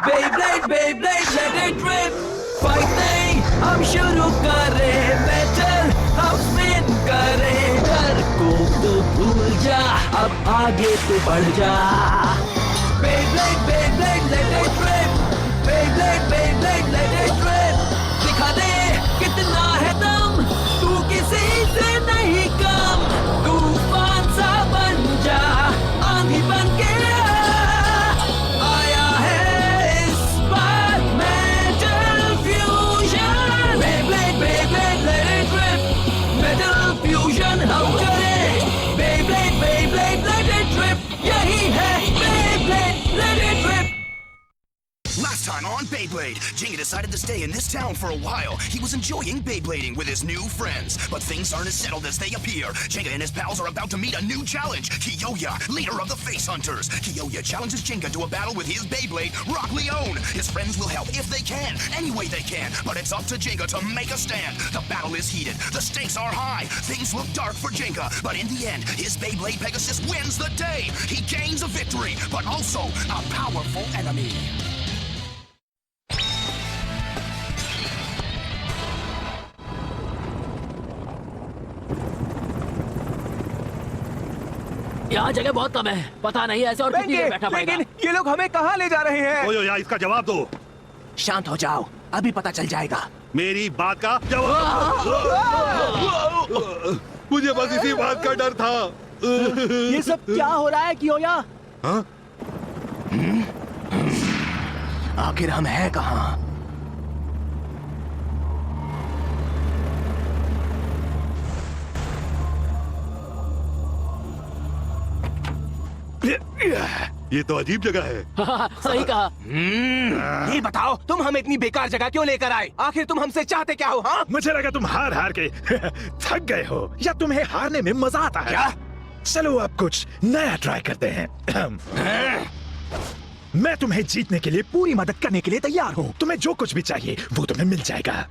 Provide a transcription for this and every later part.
Beyblade, Beyblade, let it rip. Fight नहीं, हम शुरू करें बैटल, हम स्पिन करें डर को तो भूल जा, अब आगे तो बढ़ जा। Beyblade, Beyblade, let it rip. Beyblade, Beyblade, let it rip. दिखा दे कितना है दम, तू किसी से नहीं कम, तूफान सा बन जा, आंधी बन के आया है इस बार metal fusion. Beyblade, Beyblade, let it rip. Metal fusion हम करें, Beyblade, Beyblade, let it rip. यही है Beyblade, let it rip. Last time on Beyblade, Jenga decided to stay in this town for a while. He was enjoying Beyblading with his new friends, but things aren't as settled as they appear. Jenga and his pals are about to meet a new challenge. Kiyoya, leader of the Face Hunters. Kiyoya challenges Jenga to a battle with his Beyblade, Rock Leone. His friends will help if they can, any way they can, but it's up to Jenga to make a stand. The battle is heated, the stakes are high, things look dark for Jenga, but in the end, his Beyblade Pegasus wins the day. He gains a victory, but also a powerful enemy. यहाँ जगह बहुत कम है, पता नहीं ऐसे और कितनी देर बैठा पड़ेगा। लेकिन ये लोग हमें कहाँ ले जा रहे हैं? ओयो यार, इसका जवाब दो। शांत हो जाओ, अभी पता चल जाएगा। मेरी बात का जवाब। मुझे बस इसी बात का डर था। ये सब क्या हो रहा है कियोया? आखिर हम हैं कहाँ? ये तो अजीब जगह है। सही कहा। ये बताओ, तुम हमें इतनी बेकार जगह क्यों लेकर आए? आखिर तुम हमसे चाहते क्या हो? हाँ? मुझे लगा तुम हार हार के थक गए हो, या तुम्हें हारने में मजा आता है। क्या? चलो अब कुछ नया ट्राई करते हैं। मैं तुम्हें जीतने के लिए पूरी मदद करने के लिए तैयार हूँ। तुम्हें जो कुछ भी चाहिए वो तुम्हें मिल जाएगा।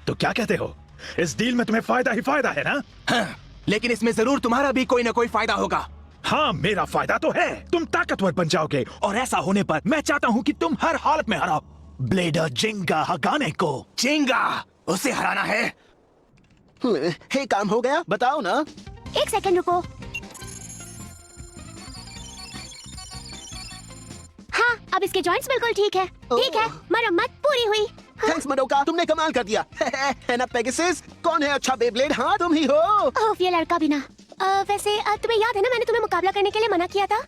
तो क्या कहते हो? इस डील में तुम्हें फायदा ही फायदा है ना? हाँ, लेकिन इसमें जरूर तुम्हारा भी कोई ना कोई फायदा होगा। हाँ, मेरा फायदा तो है। तुम ताकतवर बन जाओगे, और ऐसा होने पर मैं चाहता हूँ कि तुम हर हालत में हराओ ब्लेडर जेंगा हगाने को। जेंगा, उसे हराना है। हे, काम हो गया? बताओ ना। एक सेकंड रुको। हाँ, अब इसके जॉइंट्स बिल्कुल ठीक है। ठीक है, मरम्मत पूरी हुई। थैंक्स मडोका, तुमने कमाल कर दिया। है ना पेगासस? कौन है अच्छा बेब्लेड? हाँ, तुम ही हो। ओह, ये लड़का भी ना। वैसे तुम्हें याद है ना, मैंने तुम्हें मुकाबला करने के लिए मना किया था।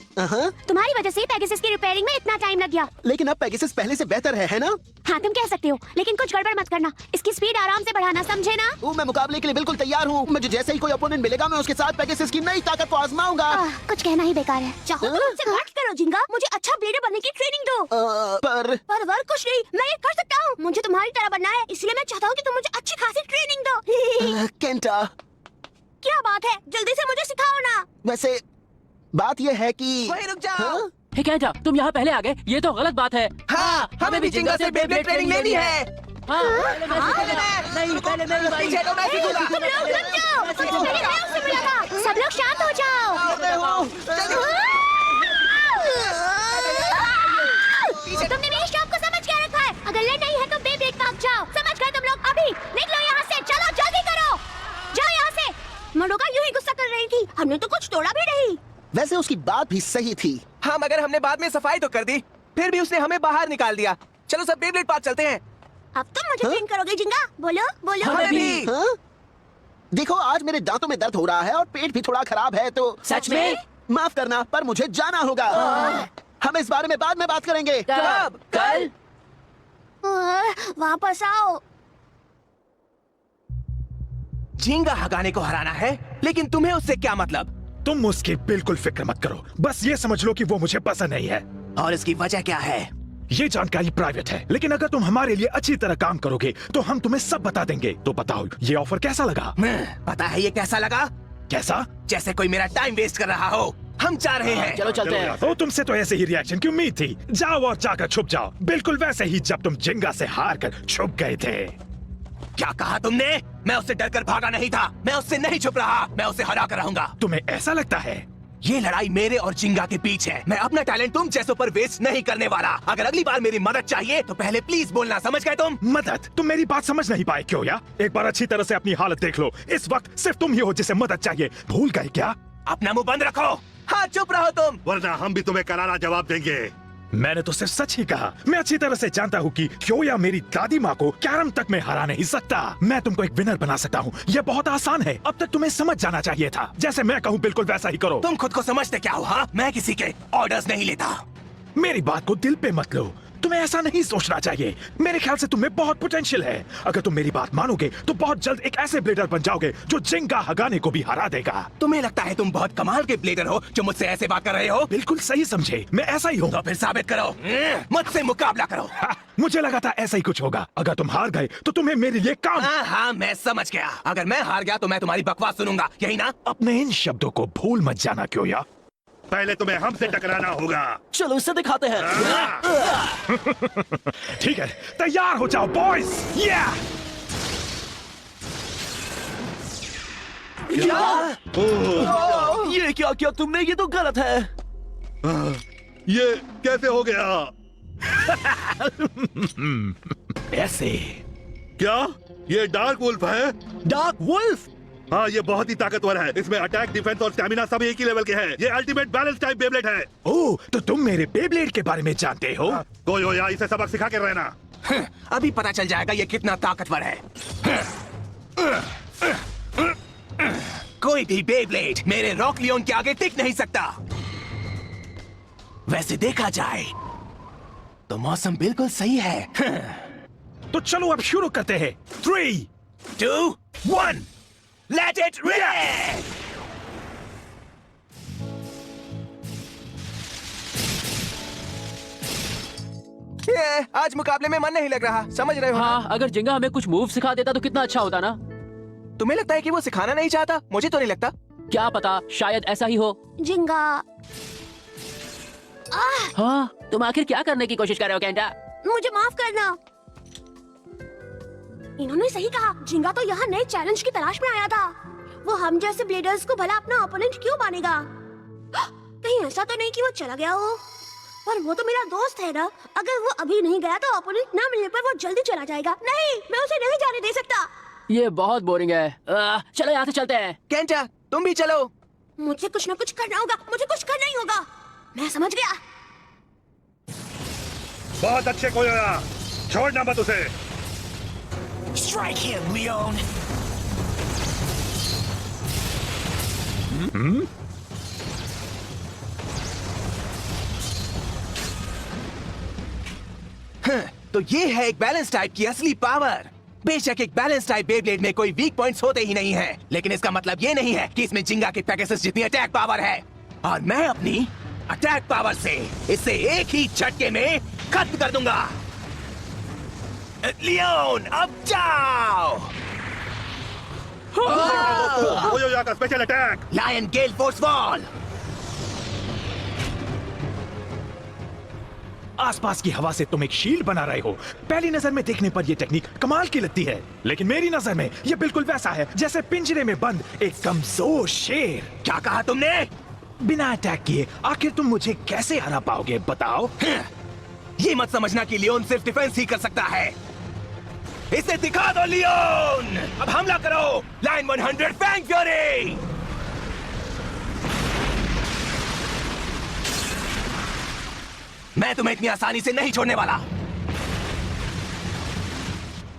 तुम्हारी वजह से पेगासस की रिपेयरिंग में इतना टाइम लग गया। लेकिन अब पेगासस पहले से बेहतर है ना? हाँ, तुम कह सकते हो, लेकिन कुछ गड़बड़ मत करना। इसकी स्पीड आराम से बढ़ाना, समझे ना? मैं मुकाबले के लिए बिल्कुल तैयार हूँ। मुझे जैसे ही कोई ओपोनेंट मिलेगा, मैं उसके साथ पेगासस की नई ताकत को आजमाऊंगा। कुछ कहना ही बेकार है। चाहो तो मुझसे बात करो जिंगा, मुझे अच्छा ब्लेडर बनने की ट्रेनिंग दो। पर कुछ नहीं, मैं ये कर सकता हूँ। मुझे तुम्हारी तरह बनना है, इसलिए मैं चाहता हूँ कि तुम मुझे अच्छी खासी ट्रेनिंग दो। केंटा, क्या बात है? जल्दी से मुझे सिखाओ ना। वैसे बात यह है कि वहीं रुक जाओ। हे केंटा, तुम यहाँ पहले आ गए, ये तो गलत बात है। हाँ, हमें भी जेंगा से बेब्लेड ट्रेनिंग लेनी है। हाँ, पहले मैं सीखूंगा। नहीं, पहले मेरी बारी। चलो, मैं सीखूंगा। तुम लोग रुक जाओ, मुझे मेरे दोस्त से मिला था। सब लोग शांत हो जाओ। तुमने मेरी शॉप को समझ क्या रखा है? अगर ले नहीं है तो बेब्लेड भाग जाओ। समझ गए तुम लोग? अभी निकलो यहाँ से, चलो जल्दी करो, जाओ यहाँ से। मडोका यूं ही गुस्सा कर रही थी, हमने तो कुछ तोड़ा भी नहीं। वैसे उसकी बात भी सही थी। हाँ, मगर हमने बाद में सफाई तो कर दी, फिर भी उसने हमें बाहर निकाल दिया। चलो सब बेब्लेड पार्क चलते हैं। अब तुम मुझे ट्रेन करोगे जिंगा? बोलो बोलो। हमें भी। हाँ? देखो, आज मेरे दांतों में दर्द हो रहा है और पेट भी थोड़ा खराब है, तो सच में? माफ करना, पर मुझे जाना होगा। हम इस बारे में बाद में बात करेंगे। कब? कल? वापस आओ। जेंगा हगाने को हराना है, लेकिन तुम्हें उससे क्या मतलब? तुम उसकी बिल्कुल फिक्र मत करो, बस ये समझ लो कि वो मुझे पसंद नहीं है। और इसकी वजह क्या है? ये जानकारी प्राइवेट है, लेकिन अगर तुम हमारे लिए अच्छी तरह काम करोगे तो हम तुम्हें सब बता देंगे। तो बताओ, ये ऑफर कैसा लगा? पता है ये कैसा लगा? कैसा? जैसे कोई मेरा टाइम वेस्ट कर रहा हो। हम जा रहे हैं। चलो चलते हैं। तुमसे तो ऐसे ही रिएक्शन की उम्मीद थी। जाओ और जाकर छुप जाओ, बिल्कुल वैसे ही जब तुम जेंगा से हार कर छुप गए थे। क्या कहा तुमने? मैं उससे डरकर भागा नहीं था, मैं उससे नहीं छुप रहा, मैं उसे हरा कर रहूंगा। तुम्हें ऐसा लगता है? ये लड़ाई मेरे और जिंगा के बीच है। मैं अपना टैलेंट तुम जैसों पर वेस्ट नहीं करने वाला। अगर अगली बार मेरी मदद चाहिए तो पहले प्लीज बोलना, समझ गए तुम? मदद? तुम मेरी बात समझ नहीं पाए क्यों या? एक बार अच्छी तरह से अपनी हालत देख लो। इस वक्त सिर्फ तुम ही हो जिसे मदद चाहिए। भूल गए क्या? अपना मुंह बंद रखो। हाँ, चुप रहो तुम। वरना हम भी तुम्हें करारा जवाब देंगे। मैंने तो सिर्फ सच ही कहा। मैं अच्छी तरह से जानता हूँ कि क्योया मेरी दादी माँ को कैरम तक में हरा नहीं सकता। मैं तुमको एक विनर बना सकता हूँ। यह बहुत आसान है। अब तक तुम्हें समझ जाना चाहिए था। जैसे मैं कहूँ बिल्कुल वैसा ही करो। तुम खुद को समझते क्या हो? हाँ, मैं किसी के ऑर्डर्स नहीं लेता। मेरी बात को दिल पे मत लो। तुम्हें ऐसा नहीं सोचना चाहिए। मेरे ख्याल से तुम्हें बहुत पोटेंशियल है। अगर तुम मेरी बात मानोगे तो बहुत जल्द एक ऐसे ब्लेडर बन जाओगे जो जिंगा हगाने को भी हरा देगा। तुम्हें लगता है तुम बहुत कमाल के ब्लेडर हो जो मुझसे ऐसे बात कर रहे हो? बिल्कुल सही समझे, मैं ऐसा ही हूँ। तो फिर साबित करो, मुझसे मुकाबला करो। मुझे लगा था ऐसा ही कुछ होगा। अगर तुम हार गए तो तुम्हें मेरे लिए काम। हाँ, मैं समझ गया। अगर मैं हार गया तो मैं तुम्हारी बकवास सुनूंगा, यही ना? अपने इन शब्दों को भूल मत जाना क्योया। पहले तुम्हें हमसे टकराना होगा। चलो इससे दिखाते हैं। ठीक है, तैयार हो जाओ बॉयज। ये क्या किया तुमने? ये तो गलत है। ये कैसे हो गया? ऐसे क्या ये डार्क वुल्फ है? Dark wolf? हाँ, ये बहुत ही ताकतवर है। इसमें अटैक, डिफेंस और स्टैमिना सब एक ही लेवल के हैं। ये अल्टीमेट बैलेंस टाइप बेब्लेड है। ओह, तो तुम मेरे बेब्लेड के बारे में जानते हो? कोई हो या इसे सबक सिखा के रहना। अभी पता चल जाएगा ये कितना ताकतवर है। कोई भी बेब्लेड मेरे रॉक लियोन के आगे टिक नहीं सकता। वैसे देखा जाए तो मौसम बिल्कुल सही है। तो चलो अब शुरू करते हैं। 3, 2, 1, लेट इट रिएक्ट। आज मुकाबले में मन नहीं लग रहा, समझ रहे हो? हाँ, अगर जिंगा हमें कुछ मूव सिखा देता तो कितना अच्छा होता ना। तुम्हें लगता है कि वो सिखाना नहीं चाहता? मुझे तो नहीं लगता। क्या पता, शायद ऐसा ही हो। जिंगा। हाँ, तुम आखिर क्या करने की कोशिश कर रहे हो केंटा? मुझे माफ करना। इन्होंने सही कहा। जिंगा तो यहाँ नए चैलेंज की तलाश में आया था। वो हम जैसे ब्लेडर्स को भला अपना ओपोनेंट क्यों मानेगा? कहीं ऐसा तो नहीं कि वो चला गया हो? पर वो तो मेरा दोस्त है ना। अगर वो अभी नहीं गया तो ओपोनेंट ना मिलने पर वो जल्दी चला जाएगा। नहीं, मैं उसे नहीं जाने दे सकता। ये बहुत बोरिंग है। चलो यहाँ से चलते हैं। केंटा, तुम भी चलो। मुझे कुछ ना कुछ करना होगा। मुझे कुछ करना ही होगा। मैं समझ गया। बहुत अच्छे कोयोया, छोड़ना मत उसे। Strike him, Leon. तो ये है एक बैलेंस टाइप की असली पावर। बेशक एक बैलेंस टाइप बेब्लेड में कोई वीक पॉइंट्स होते ही नहीं है, लेकिन इसका मतलब ये नहीं है कि इसमें जिंगा के पेगासस जितनी अटैक पावर है। और मैं अपनी अटैक पावर से इसे एक ही झटके में खत्म कर दूंगा। लियोन, अब जाओ। कोयोया का स्पेशल अटैक। लायन गेल फोर्स वॉल। आसपास की हवा से तुम एक शील्ड बना रहे हो। पहली नजर में देखने पर यह टेक्निक कमाल की लगती है, लेकिन मेरी नजर में यह बिल्कुल वैसा है जैसे पिंजरे में बंद एक कमजोर शेर। क्या कहा तुमने? बिना अटैक किए आखिर तुम मुझे कैसे हरा पाओगे, बताओ? ये मत समझना कि लियोन सिर्फ डिफेंस ही कर सकता है। इसे दिखा दो लियोन। अब हमला करो। Line 100 fang fury. मैं तुम्हें इतनी आसानी से नहीं छोड़ने वाला।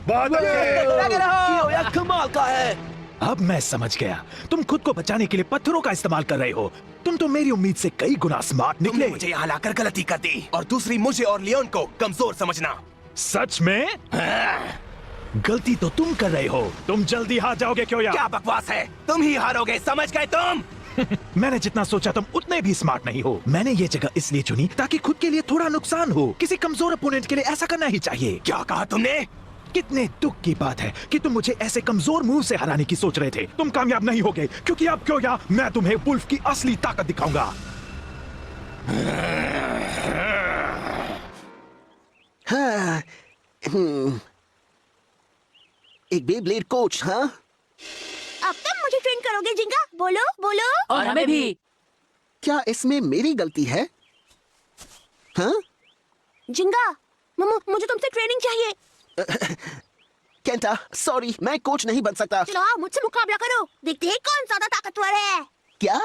बहुत अच्छे। कियोया कमाल का है। अब मैं समझ गया। तुम खुद को बचाने के लिए पत्थरों का इस्तेमाल कर रहे हो। तुम तो मेरी उम्मीद से कई गुना स्मार्ट तुमने निकले। मुझे यहाँ लाकर गलती कर दी, और दूसरी मुझे और लियोन को कमजोर समझना। सच में? गलती तो तुम कर रहे हो। तुम जल्दी हार जाओगे क्योया। क्या बकवास है? तुम ही हारोगे, समझ गए तुम? मैंने जितना सोचा तुम उतने भी स्मार्ट नहीं हो। मैंने ये जगह इसलिए चुनी ताकि खुद के लिए थोड़ा नुकसान हो। किसी कमजोर अपोनेंट के लिए ऐसा करना ही चाहिए। क्या कहा तुमने? कितने दुख की बात है कि तुम मुझे ऐसे कमजोर मूव से हराने की सोच रहे थे। तुम कामयाब नहीं होगे, क्योंकि अब क्योया मैं तुम्हें वुल्फ की असली ताकत दिखाऊंगा। हाँ, एक बेब्लेड कोच, हाँ? अब तुम मुझे ट्रेन करोगे जिंगा? बोलो बोलो। और हमें भी। क्या इसमें मेरी गलती है? हाँ? जिंगा, मुझे तुमसे ट्रेनिंग चाहिए। केंटा, सॉरी, मैं कोच नहीं बन सकता। चलो आओ, मुझसे मुकाबला करो, देखते हैं कौन ज्यादा ताकतवर है। क्या?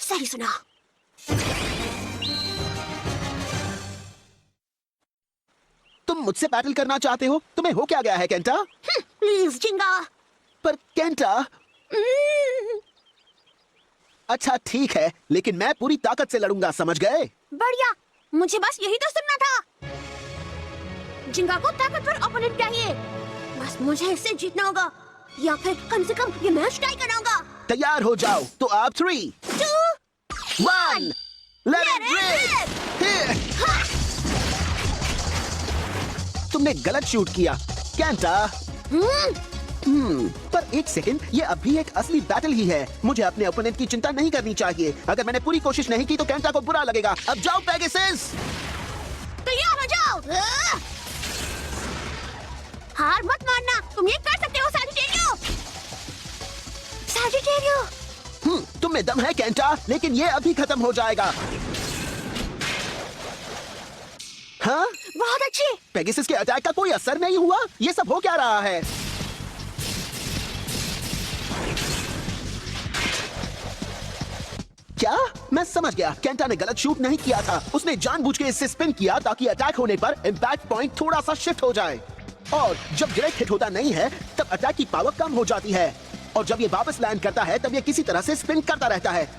सही सुना। तुम मुझसे बैटल करना चाहते हो? तुम्हें हो क्या गया है केंटा? प्लीज जिंगा। पर केंटा, अच्छा ठीक है, लेकिन मैं पूरी ताकत से लड़ूंगा, समझ गए? बढ़िया, मुझे बस यही तो सुनना था। जिंगा को ताकतवर ओपोनेंट चाहिए। बस मुझे इससे जीतना होगा, या फिर कम से कम ये मैच टाई करना होगा। तैयार हो जाओ, तो आप 3, 2, 1, लेट इट रिप! तुमने गलत शूट किया, केंटा। पर एक सेकंड, ये अभी एक असली बैटल ही है। मुझे अपने ओपोनेंट की चिंता नहीं करनी चाहिए। अगर मैंने पूरी कोशिश नहीं की तो केंटा को बुरा लगेगा। अब जाओ पेगासस। तैयार हो जाओ। हार मत मानना, तुम ये कर सकते हो सैजिटेरियो। सैजिटेरियो। तुम में दम है केंटा, लेकिन ये अभी खत्म हो जाएगा। हाँ? बहुत अच्छी। पेगासस के अटैक का कोई असर नहीं हुआ। ये सब हो क्या रहा है? क्या? मैं समझ गया, केंटा ने गलत शूट नहीं किया था। उसने जानबूझ के इससे स्पिन किया ताकि अटैक होने पर इम्पैक्ट पॉइंट थोड़ा सा शिफ्ट हो जाए। और जब डायरेक्ट हिट होता नहीं है तब अटैक की पावर कम हो जाती है, और जब ये वापस लैंड करता है तब ये किसी तरह से स्पिन करता रहता है।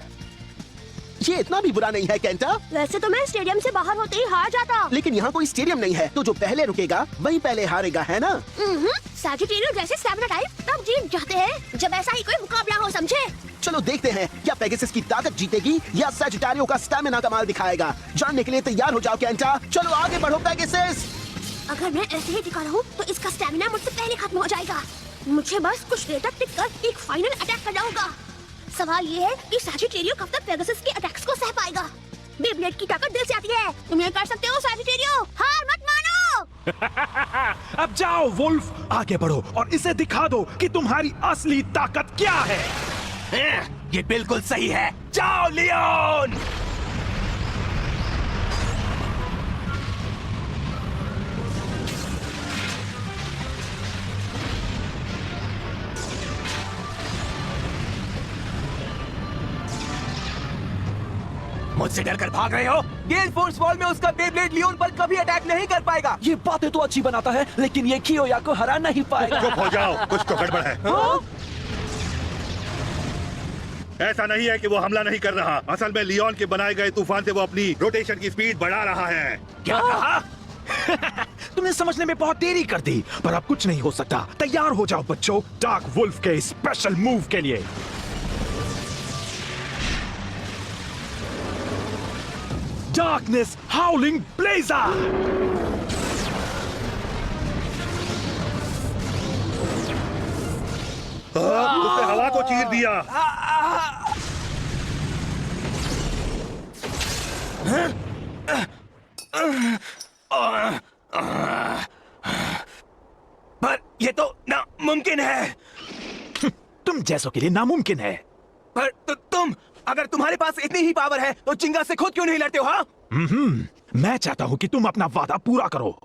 ये इतना भी बुरा नहीं है केंटा। वैसे तो मैं स्टेडियम से बाहर होते ही हार जाता, लेकिन यहाँ कोई स्टेडियम नहीं है, तो जो पहले रुकेगा वही पहले हारेगा, है ना? सैजिटेरियो जैसे स्टैमिना टाइप तब जीत जाते हैं जब ऐसा ही कोई मुकाबला हो, समझे? चलो देखते हैं, क्या पेगासस की ताकत जीतेगी या सैजिटेरियो का स्टैमिना कमाल दिखाएगा। जानने के लिए तैयार हो जाओ केंटा। चलो आगे बढ़ो पेगासस। अगर मैं ऐसे ही टिका रहूं तो इसका स्टैमिना मुझसे पहले खत्म हो जाएगा। मुझे बस कुछ देर तक टिककर एक फाइनल अटैक करना होगा। सवाल ये है कि सैजिटेरियो कब तक पेगासस के अटैक्स को सह पाएगा। बेब्लेड की ताकत दिल से आती है, तुम ये कर सकते हो सैजिटेरियो। हार मत मानो। अब जाओ वुल्फ, आगे बढ़ो और इसे दिखा दो कि तुम्हारी असली ताकत क्या है। ये बिल्कुल सही है, जाओ लियोन। मुझसे डरकर भाग रहे हो? गेल फोर्स वॉल में उसका बेब्लेड लियोन पर कभी अटैक नहीं कर पाएगा। ये बातें तो अच्छी बनाता है, लेकिन ये कियोया को हरा नहीं पाएगा। चुप हो जाओ, कुछ तो गड़बड़ है। ऐसा नहीं है कि वो हमला नहीं कर रहा। असल में लियोन के बनाए गए तूफान से वो अपनी रोटेशन की स्पीड बढ़ा रहा है। क्या कहा? तुमने समझने में बहुत देरी कर दी, पर अब कुछ नहीं हो सकता। तैयार हो जाओ बच्चों, डार्क वुल्फ के स्पेशल मूव के लिए। Darkness हाउलिंग blazer. उसने हवा को चीर दिया। पर ये तो नामुमकिन है। तुम जैसों के लिए नामुमकिन है। पर तुम, अगर तुम्हारे पास इतनी ही पावर है तो जिंगा से खुद क्यों नहीं लड़ते हो? हाँ? मैं चाहता हूं कि तुम अपना वादा पूरा करो।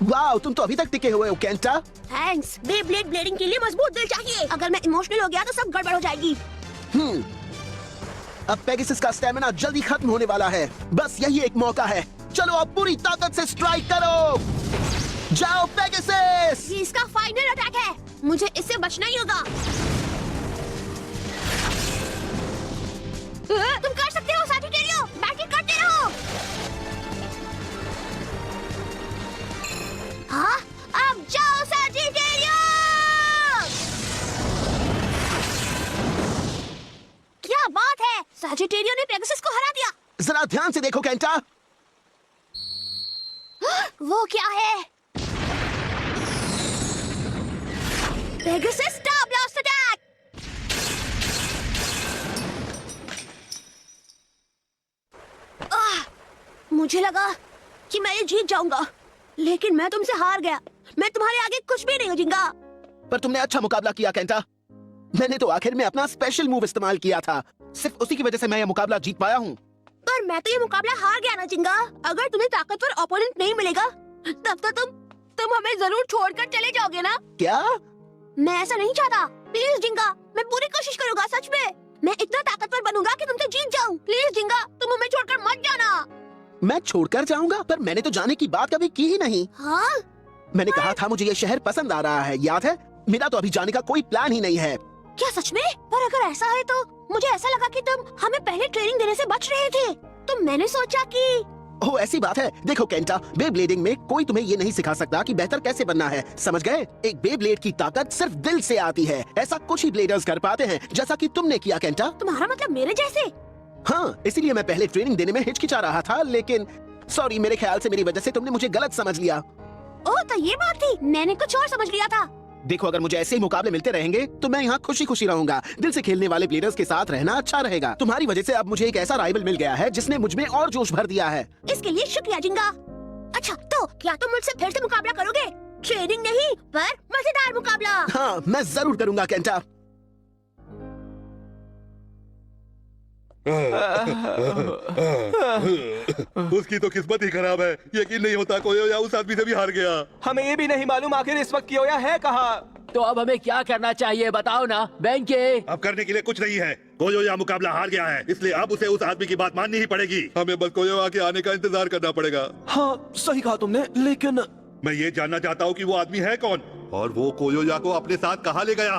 वाओ, तुम तो अभी तक टिके हुए हो केंटा। थैंक्स। बेब्लेड ब्लेडिंग के लिए मजबूत दिल चाहिए। अगर मैं इमोशनल हो गया तो सब गड़बड़ हो जाएगी। अब पेगासस का स्टैमिना जल्दी खत्म होने वाला है। बस यही एक मौका है। चलो अब पूरी ताकत से स्ट्राइक करो। जाओ पेगासस। ये इसका फाइनल अटैक है, मुझे इससे बचना ही होगा। तुम कर सकते हो सैजिटेरियो, बैटिंग करते रहो। हाँ, अब जाओ सैजिटेरियो। क्या बात है, सैजिटेरियो ने पेगासस को हरा दिया। जरा ध्यान से देखो केंटा। वो क्या है? Pegasus star blast attack. मुझे लगा कि मैं ये जीत जाऊंगा, लेकिन मैं तुमसे हार गया। मैं तुम्हारे आगे कुछ भी नहीं हूँ जिंगा। पर तुमने अच्छा मुकाबला किया केंटा। मैंने तो आखिर में अपना स्पेशल मूव इस्तेमाल किया था, सिर्फ उसी की वजह से मैं यह मुकाबला जीत पाया हूँ। पर मैं तो ये मुकाबला हार गया ना जिंगा। अगर तुम्हें ताकतवर ओपोनेंट नहीं मिलेगा तब तो तुम हमें जरूर छोड़कर चले जाओगे ना। क्या? मैं ऐसा नहीं चाहता। प्लीज जिंगा, मैं पूरी कोशिश करूंगा, सच में। मैं इतना ताकतवर बनूंगा कि तुमसे जीत जाऊं। प्लीज जिंगा, तुम हमें छोड़कर मत जाना। मैं छोड़कर जाऊंगा? पर मैंने तो जाने की बात कभी की ही नहीं। हाँ? मैंने कहा था मुझे ये शहर पसंद आ रहा है, याद है? मेरा तो अभी जाने का कोई प्लान ही नहीं है। क्या सच में? पर अगर ऐसा है तो मुझे ऐसा लगा कि तुम हमें पहले ट्रेनिंग देने से बच रहे थे, तो मैंने सोचा कि ओह ऐसी बात है। देखो केंटा, बेब्लेडिंग में कोई तुम्हें ये नहीं सिखा सकता कि बेहतर कैसे बनना है, समझ गए? एक बेब्लेड की ताकत सिर्फ दिल से आती है। ऐसा कुछ ही ब्लेडर्स कर पाते हैं, जैसा कि तुमने किया केंटा। तुम्हारा मतलब मेरे जैसे? हाँ, इसीलिए मैं पहले ट्रेनिंग देने में हिचकिचा रहा था, लेकिन सॉरी, मेरे ख्याल से मेरी वजह से तुमने मुझे गलत समझ लिया। ओह तो ये बात थी, मैंने कुछ और समझ लिया था। देखो, अगर मुझे ऐसे ही मुकाबले मिलते रहेंगे तो मैं यहाँ खुशी खुशी रहूंगा। दिल से खेलने वाले प्लेयर्स के साथ रहना अच्छा रहेगा। तुम्हारी वजह से अब मुझे एक ऐसा राइवल मिल गया है जिसने मुझमें और जोश भर दिया है। इसके लिए शुक्रिया जिंगा। अच्छा, तो क्या तुम मुझसे फिर से मुकाबला करोगे? ट्रेनिंग नहीं, पर मजेदार मुकाबला। हाँ, मैं जरूर करूंगा केंटा। उसकी तो किस्मत ही खराब है। यकीन नहीं होता कोयोया उस आदमी से भी हार गया। हमें ये भी नहीं मालूम आखिर इस वक्त कियोया है कहाँ। तो अब हमें क्या करना चाहिए बताओ ना बेंके। अब करने के लिए कुछ नहीं है। कोयोया मुकाबला हार गया है, इसलिए अब उसे उस आदमी की बात माननी ही पड़ेगी। हमें बस कोयोया के आने का इंतजार करना पड़ेगा। हाँ सही कहा तुमने, लेकिन मैं ये जानना चाहता हूँ कि वो आदमी है कौन और वो कोयोया को अपने साथ कहाँ ले गया।